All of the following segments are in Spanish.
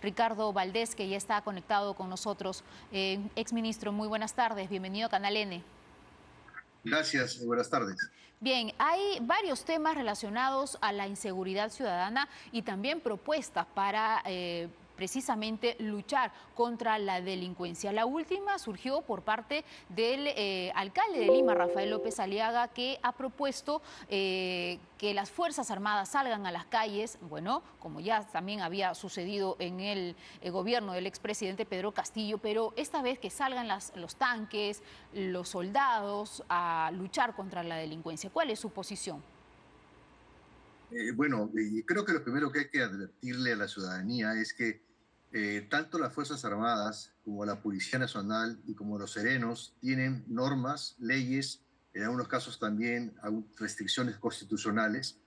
Ricardo Valdés, que ya está conectado con nosotros. Exministro, muy buenas tardes, bienvenido a Canal N. Gracias, buenas tardes. Bien, hay varios temas relacionados a la inseguridad ciudadana y también propuestas para precisamente luchar contra la delincuencia. La última surgió por parte del alcalde de Lima, Rafael López Aliaga, que ha propuesto que las Fuerzas Armadas salgan a las calles, bueno, como ya también había sucedido en el gobierno del expresidente Pedro Castillo, pero esta vez que salgan los tanques, los soldados a luchar contra la delincuencia. ¿Cuál es su posición? Creo que lo primero que hay que advertirle a la ciudadanía es que tanto las Fuerzas Armadas como la Policía Nacional y como los serenos tienen normas, leyes, en algunos casos también restricciones constitucionales.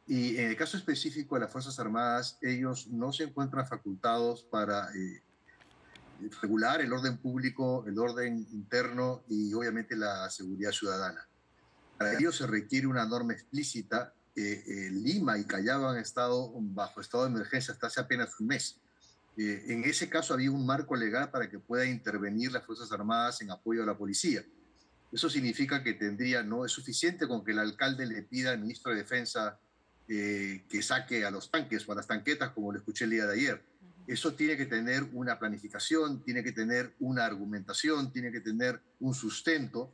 Y en el caso específico de las Fuerzas Armadas, ellos no se encuentran facultados para regular el orden público, el orden interno y obviamente la seguridad ciudadana. Para ello se requiere una norma explícita. Lima y Callao han estado bajo estado de emergencia hasta hace apenas un mes. En ese caso había un marco legal para que pueda intervenir las Fuerzas Armadas en apoyo a la policía. Eso significa que no es suficiente con que el alcalde le pida al ministro de Defensa que saque a los tanques o a las tanquetas, como lo escuché el día de ayer. Eso tiene que tener una planificación, tiene que tener una argumentación, tiene que tener un sustento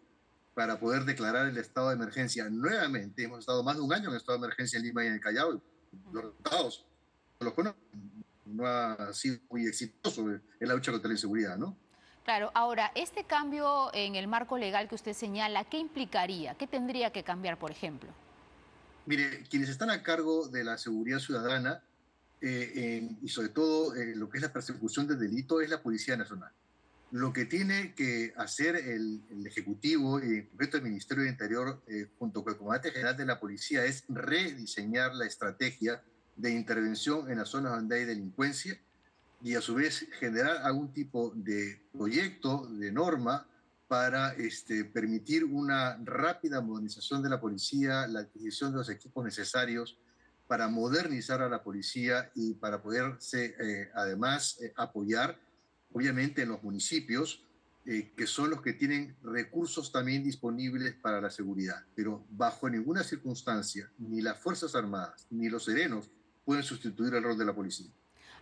para poder declarar el estado de emergencia. Nuevamente, hemos estado más de un año en estado de emergencia en Lima y en el Callao. Los resultados los conocen. No ha sido muy exitoso en la lucha contra la inseguridad, ¿no? Claro, ahora, este cambio en el marco legal que usted señala, ¿qué implicaría? ¿Qué tendría que cambiar, por ejemplo? Mire, quienes están a cargo de la seguridad ciudadana y sobre todo lo que es la persecución del delito es la Policía Nacional. Lo que tiene que hacer el Ejecutivo y en concreto el Ministerio de Interior junto con el Comandante General de la Policía es rediseñar la estrategia de intervención en las zonas donde hay delincuencia y a su vez generar algún tipo de proyecto, de norma para permitir una rápida modernización de la policía, la adquisición de los equipos necesarios para modernizar a la policía y para poderse además apoyar obviamente en los municipios, que son los que tienen recursos también disponibles para la seguridad. Pero bajo ninguna circunstancia, ni las Fuerzas Armadas ni los serenos pueden sustituir el rol de la policía.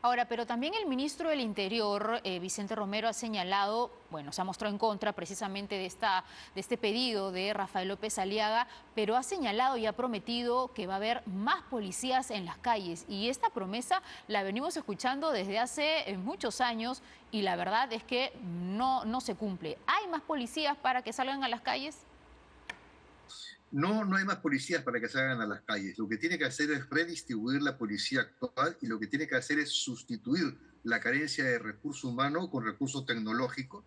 Ahora, pero también el ministro del Interior, Vicente Romero, ha señalado, bueno, se ha mostrado en contra precisamente de este pedido de Rafael López Aliaga, pero ha señalado y ha prometido que va a haber más policías en las calles. Y esta promesa la venimos escuchando desde hace muchos años y la verdad es que no se cumple. ¿Hay más policías para que salgan a las calles? No, no hay más policías para que salgan a las calles. Lo que tiene que hacer es redistribuir la policía actual y lo que tiene que hacer es sustituir la carencia de recurso humano con recurso tecnológico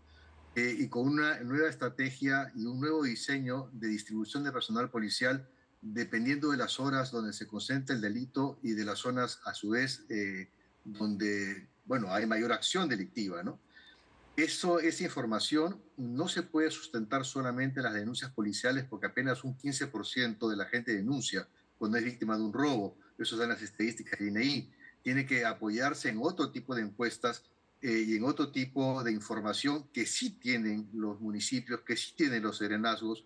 y con una nueva estrategia y un nuevo diseño de distribución de personal policial dependiendo de las horas donde se concentra el delito y de las zonas a su vez donde, bueno, hay mayor acción delictiva, ¿no? Esa información no se puede sustentar solamente en las denuncias policiales porque apenas un 15% de la gente denuncia cuando es víctima de un robo. Eso están las estadísticas de INEI. Tiene que apoyarse en otro tipo de encuestas y en otro tipo de información que sí tienen los municipios, que sí tienen los serenazgos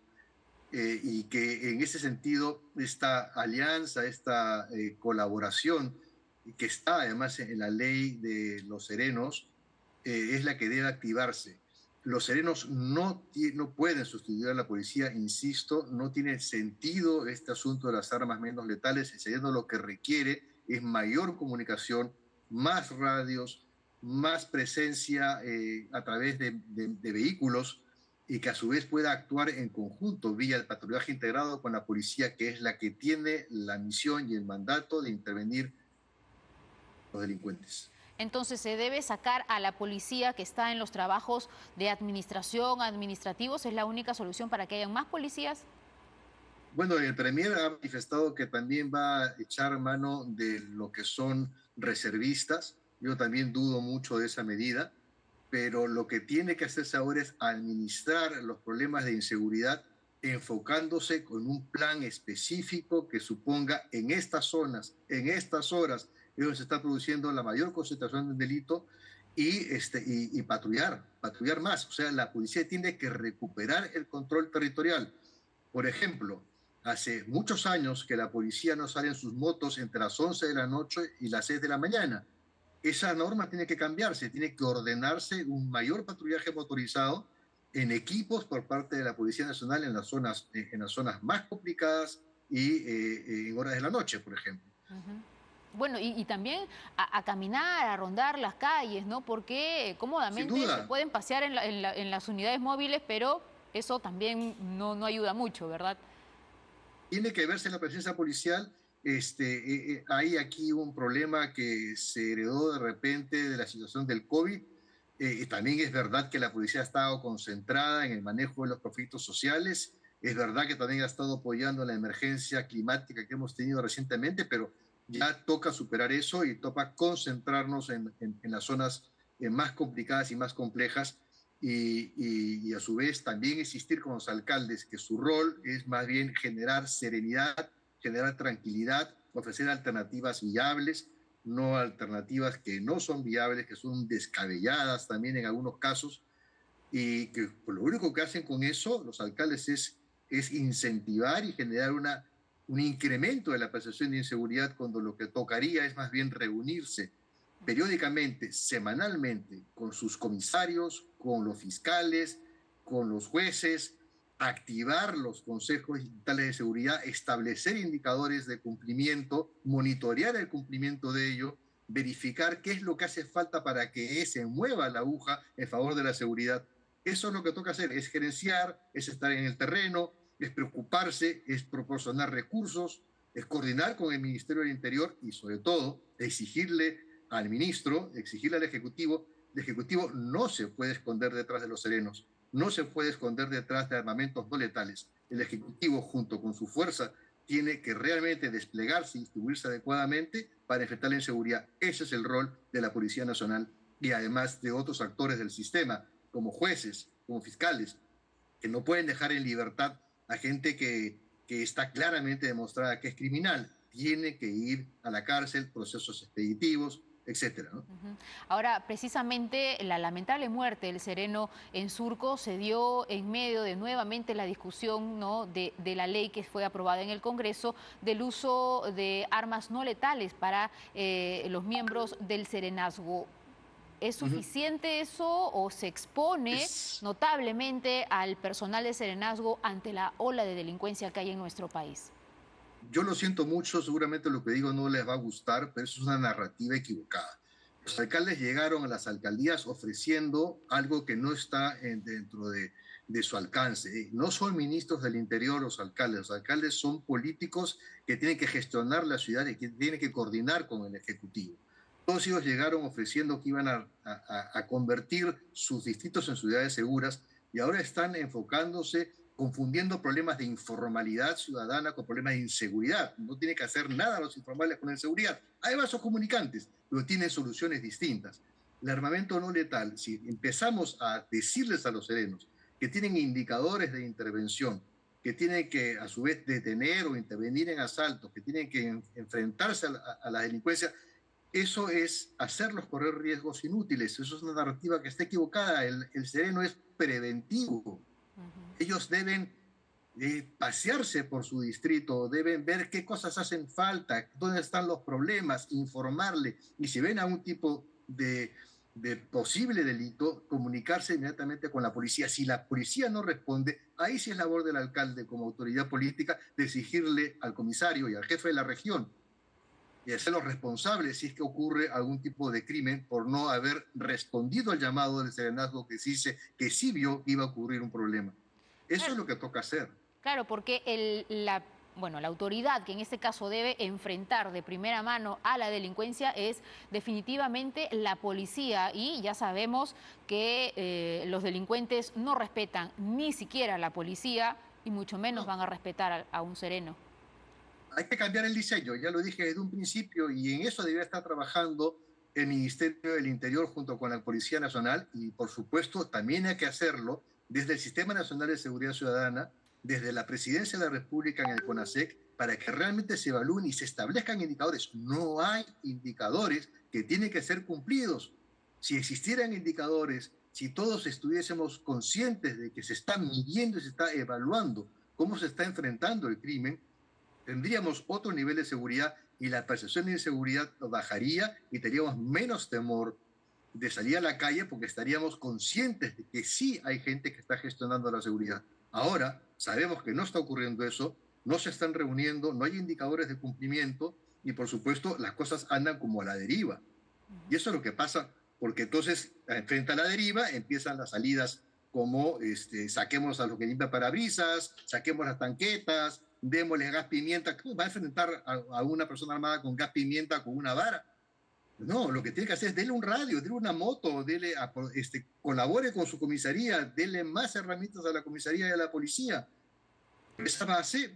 y que en ese sentido esta alianza, esta colaboración que está además en la ley de los serenos, es la que debe activarse. Los serenos no pueden sustituir a la policía, insisto, no tiene sentido este asunto de las armas menos letales, el sereno lo que requiere es mayor comunicación, más radios, más presencia a través de vehículos y que a su vez pueda actuar en conjunto vía el patrullaje integrado con la policía, que es la que tiene la misión y el mandato de intervenir los delincuentes. Entonces, ¿se debe sacar a la policía que está en los trabajos de administración, administrativos? ¿Es la única solución para que haya más policías? Bueno, el Premier ha manifestado que también va a echar mano de lo que son reservistas. Yo también dudo mucho de esa medida, pero lo que tiene que hacerse ahora es administrar los problemas de inseguridad enfocándose con un plan específico que suponga en estas zonas, en estas horas, es donde se está produciendo la mayor concentración del delito, y patrullar más. O sea, la policía tiene que recuperar el control territorial. Por ejemplo, hace muchos años que la policía no sale en sus motos entre las 11 de la noche y las 6 de la mañana. Esa norma tiene que cambiarse, tiene que ordenarse un mayor patrullaje motorizado en equipos por parte de la Policía Nacional en las zonas más complicadas en horas de la noche, por ejemplo. Bueno, y también a caminar, a rondar las calles, ¿no? Porque Sin cómodamente se duda, pueden pasear en las unidades móviles, pero eso también no ayuda mucho, ¿verdad? tiene que verse la presencia policial. Hay aquí un problema que se heredó de repente de la situación del COVID. Y también es verdad que la policía ha estado concentrada en el manejo de los conflictos sociales. Es verdad que también ha estado apoyando la emergencia climática que hemos tenido recientemente, pero ya toca superar eso y toca concentrarnos en las zonas más complicadas y más complejas y a su vez también existir con los alcaldes, que su rol es más bien generar serenidad, generar tranquilidad, ofrecer alternativas viables, no alternativas que no son viables, que son descabelladas también en algunos casos, y que pues, lo único que hacen con eso los alcaldes es incentivar y generar un incremento de la percepción de inseguridad cuando lo que tocaría es más bien reunirse periódicamente, semanalmente, con sus comisarios, con los fiscales, con los jueces, activar los consejos distritales de seguridad, establecer indicadores de cumplimiento, monitorear el cumplimiento de ello, verificar qué es lo que hace falta para que se mueva la aguja en favor de la seguridad. Eso es lo que toca hacer, es gerenciar, es estar en el terreno, es preocuparse, es proporcionar recursos, es coordinar con el Ministerio del Interior y sobre todo exigirle al ministro, exigirle al Ejecutivo. El Ejecutivo no se puede esconder detrás de los serenos, no se puede esconder detrás de armamentos no letales. El Ejecutivo, junto con su fuerza, tiene que realmente desplegarse y distribuirse adecuadamente para enfrentar la inseguridad. Ese es el rol de la Policía Nacional y además de otros actores del sistema, como jueces, como fiscales, que no pueden dejar en libertad a gente que está claramente demostrada que es criminal. Tiene que ir a la cárcel, procesos expeditivos, etcétera, ¿no? Ahora, precisamente la lamentable muerte del sereno en Surco se dio en medio de nuevamente la discusión, ¿no?, de la ley que fue aprobada en el Congreso del uso de armas no letales para los miembros del serenazgo. ¿Es suficiente eso o se expone Es, notablemente al personal de serenazgo ante la ola de delincuencia que hay en nuestro país? yo lo siento mucho, seguramente lo que digo no les va a gustar, pero eso es una narrativa equivocada. Los alcaldes llegaron a las alcaldías ofreciendo algo que no está dentro de su alcance. No son ministros del interior los alcaldes son políticos que tienen que gestionar la ciudad y que tienen que coordinar con el Ejecutivo. Todos ellos llegaron ofreciendo que iban a convertir sus distritos en ciudades seguras y ahora están enfocándose, confundiendo problemas de informalidad ciudadana con problemas de inseguridad. No tiene que hacer nada los informales con la inseguridad. Además son comunicantes, pero tienen soluciones distintas. El armamento no letal, si empezamos a decirles a los serenos que tienen indicadores de intervención, que tienen que a su vez detener o intervenir en asaltos, que tienen que enfrentarse a la delincuencia, eso es hacerlos correr riesgos inútiles. Eso es una narrativa que está equivocada. El sereno es preventivo. Ellos deben pasearse por su distrito, deben ver qué cosas hacen falta, dónde están los problemas, informarle. Y si ven algún tipo de posible delito, comunicarse inmediatamente con la policía. Si la policía no responde, ahí sí es labor del alcalde como autoridad política de exigirle al comisario y al jefe de la región y hacerlos responsables si es que ocurre algún tipo de crimen por no haber respondido al llamado del serenazgo que se dice que sí vio que iba a ocurrir un problema. Eso es lo que toca hacer. Claro, porque la autoridad que en este caso debe enfrentar de primera mano a la delincuencia es definitivamente la policía y ya sabemos que los delincuentes no respetan ni siquiera a la policía y mucho menos No, van a respetar a un sereno. hay que cambiar el diseño, ya lo dije desde un principio, y en eso debería estar trabajando el Ministerio del Interior junto con la Policía Nacional, y por supuesto también hay que hacerlo desde el Sistema Nacional de Seguridad Ciudadana, desde la Presidencia de la República en el CONASEC, para que realmente se evalúen y se establezcan indicadores. No hay indicadores que tienen que ser cumplidos. Si existieran indicadores, si todos estuviésemos conscientes de que se está midiendo y se está evaluando cómo se está enfrentando el crimen, tendríamos otro nivel de seguridad y la percepción de inseguridad bajaría y tendríamos menos temor de salir a la calle porque estaríamos conscientes de que sí hay gente que está gestionando la seguridad. Ahora sabemos que no está ocurriendo eso, no se están reuniendo, no hay indicadores de cumplimiento y por supuesto las cosas andan como a la deriva. Y eso es lo que pasa, porque entonces frente a la deriva empiezan las salidas como saquemos a los que limpian parabrisas, saquemos las tanquetas, démosle gas pimienta. ¿Cómo va a enfrentar a una persona armada con gas pimienta con una vara? No, lo que tiene que hacer es dele un radio, dele una moto, colabore con su comisaría, dele más herramientas a la comisaría y a la policía. Esa base,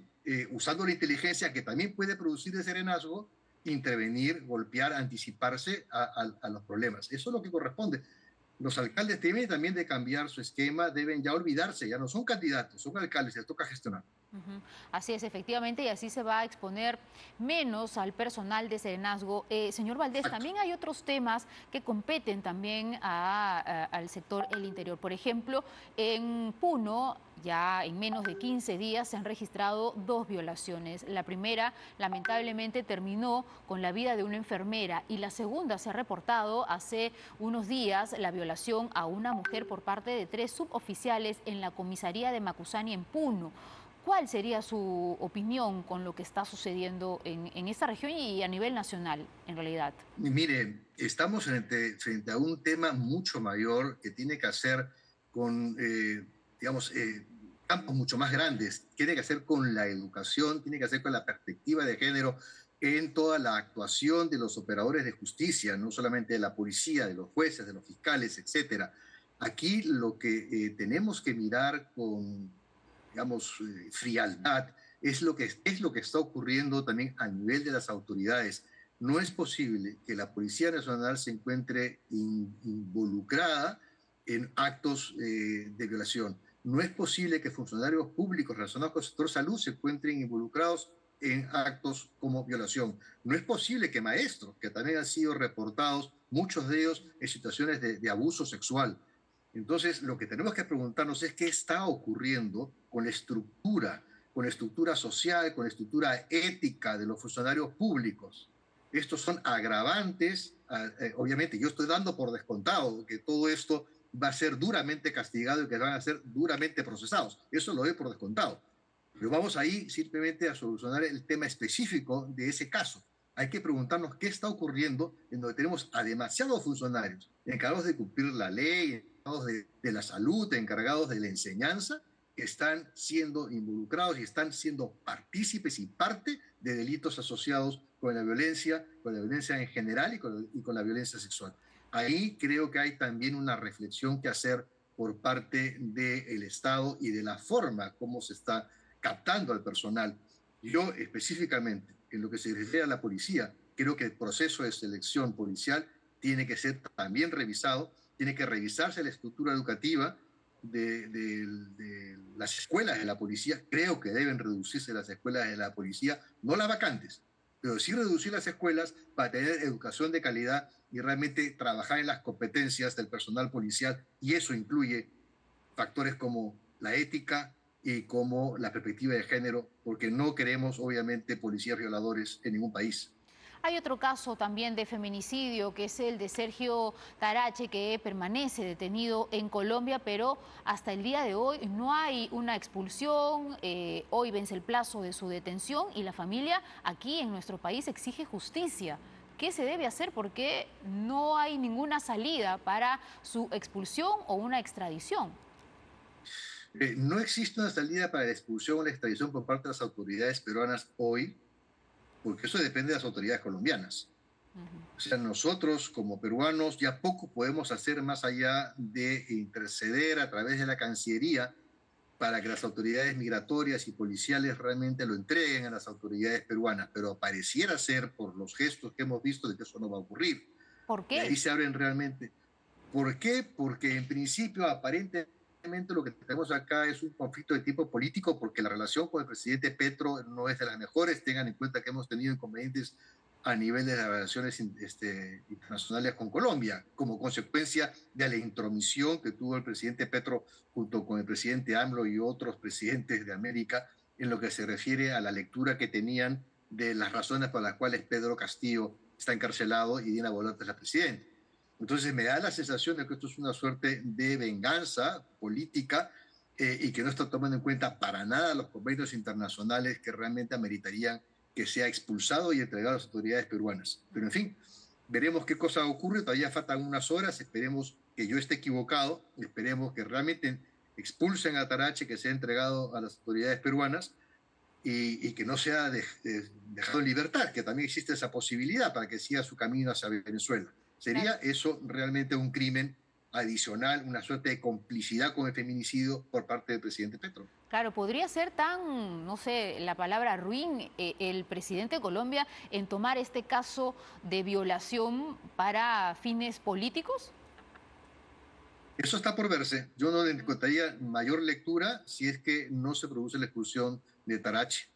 usando la inteligencia que también puede producir el serenazgo, intervenir, golpear, anticiparse a los problemas. Eso es lo que corresponde. Los alcaldes deben también de cambiar su esquema, deben ya olvidarse, ya no son candidatos, son alcaldes, les toca gestionar. Así es, efectivamente, y así se va a exponer menos al personal de serenazgo. Señor Valdés, Exacto. también hay otros temas que competen también al sector el interior. Por ejemplo, en Puno, ya en menos de 15 días se han registrado 2 violaciones. La primera, lamentablemente, terminó con la vida de una enfermera y la segunda se ha reportado hace unos días la violación a una mujer por parte de 3 suboficiales en la comisaría de Macusani en Puno. ¿Cuál sería su opinión con lo que está sucediendo en esta región y a nivel nacional, en realidad? Y mire, estamos frente a un tema mucho mayor que tiene que hacer con, campos mucho más grandes. Tiene que hacer con la educación, tiene que hacer con la perspectiva de género en toda la actuación de los operadores de justicia, no solamente de la policía, de los jueces, de los fiscales, etcétera. Aquí lo que tenemos que mirar con, digamos, frialdad, es lo que está ocurriendo también a nivel de las autoridades. No es posible que la Policía Nacional se encuentre involucrada en actos de violación. No es posible que funcionarios públicos relacionados con el sector salud se encuentren involucrados en actos como violación. No es posible que maestros, que también han sido reportados, muchos de ellos en situaciones de abuso sexual. Entonces, lo que tenemos que preguntarnos es qué está ocurriendo con la estructura social, con la estructura ética de los funcionarios públicos. Estos son agravantes, obviamente yo estoy dando por descontado que todo esto va a ser duramente castigado y que van a ser duramente procesados. Eso lo doy por descontado. Pero vamos ahí simplemente a solucionar el tema específico de ese caso. Hay que preguntarnos qué está ocurriendo en donde tenemos a demasiados funcionarios encargados de cumplir la ley, encargados de la salud, encargados de la enseñanza, que están siendo involucrados y están siendo partícipes y parte de delitos asociados con la violencia en general y con la violencia sexual. Ahí creo que hay también una reflexión que hacer por parte del Estado y de la forma como se está captando al personal. Yo específicamente, en lo que se refiere a la policía, creo que el proceso de selección policial tiene que ser también revisado, tiene que revisarse la estructura educativa de las escuelas de la policía. Creo que deben reducirse las escuelas de la policía, no las vacantes, pero sí reducir las escuelas para tener educación de calidad y realmente trabajar en las competencias del personal policial, y eso incluye factores como la ética y como la perspectiva de género, porque no queremos obviamente policías violadores en ningún país. Hay otro caso también de feminicidio, que es el de Sergio Tarache, que permanece detenido en Colombia, pero hasta el día de hoy no hay una expulsión. Hoy vence el plazo de su detención y la familia aquí en nuestro país exige justicia. ¿Qué se debe hacer? Porque no hay ninguna salida para su expulsión o una extradición. No existe una salida para la expulsión o la extradición por parte de las autoridades peruanas hoy, porque eso depende de las autoridades colombianas. O sea, nosotros como peruanos ya poco podemos hacer más allá de interceder a través de la Cancillería para que las autoridades migratorias y policiales realmente lo entreguen a las autoridades peruanas, pero pareciera ser, por los gestos que hemos visto, de que eso no va a ocurrir. ¿Por Y ahí qué? se abren realmente. ¿Por qué? Porque en principio, aparentemente, lamentablemente lo que tenemos acá es un conflicto de tipo político porque la relación con el presidente Petro no es de las mejores. Tengan en cuenta que hemos tenido inconvenientes a nivel de las relaciones internacionales con Colombia, como consecuencia de la intromisión que tuvo el presidente Petro junto con el presidente AMLO y otros presidentes de América en lo que se refiere a la lectura que tenían de las razones por las cuales Pedro Castillo está encarcelado y Dina Boluarte es la presidenta. Entonces me da la sensación de que esto es una suerte de venganza política y que no está tomando en cuenta para nada los convenios internacionales que realmente ameritarían que sea expulsado y entregado a las autoridades peruanas. Pero en fin, veremos qué cosa ocurre, todavía faltan unas horas, esperemos que yo esté equivocado, esperemos que realmente expulsen a Tarache, que sea entregado a las autoridades peruanas y que no sea dejado en libertad, que también existe esa posibilidad para que siga su camino hacia Venezuela. ¿Sería eso realmente un crimen adicional, una suerte de complicidad con el feminicidio por parte del presidente Petro? Claro, podría ser tan, no sé, la palabra ruin el presidente de Colombia en tomar este caso de violación para fines políticos. Eso está por verse. Yo no le encontraría mayor lectura si es que no se produce la expulsión de Tarache.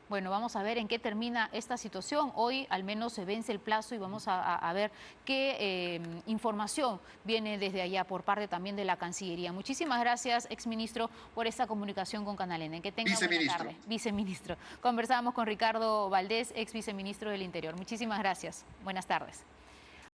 Bueno, vamos a ver en qué termina esta situación. Hoy al menos se vence el plazo y vamos a ver qué información viene desde allá por parte también de la Cancillería. Muchísimas gracias, exministro, por esta comunicación con Canal N. Que tenga buena tarde. Viceministro. Conversábamos con Ricardo Valdés, ex viceministro del Interior. Muchísimas gracias. Buenas tardes.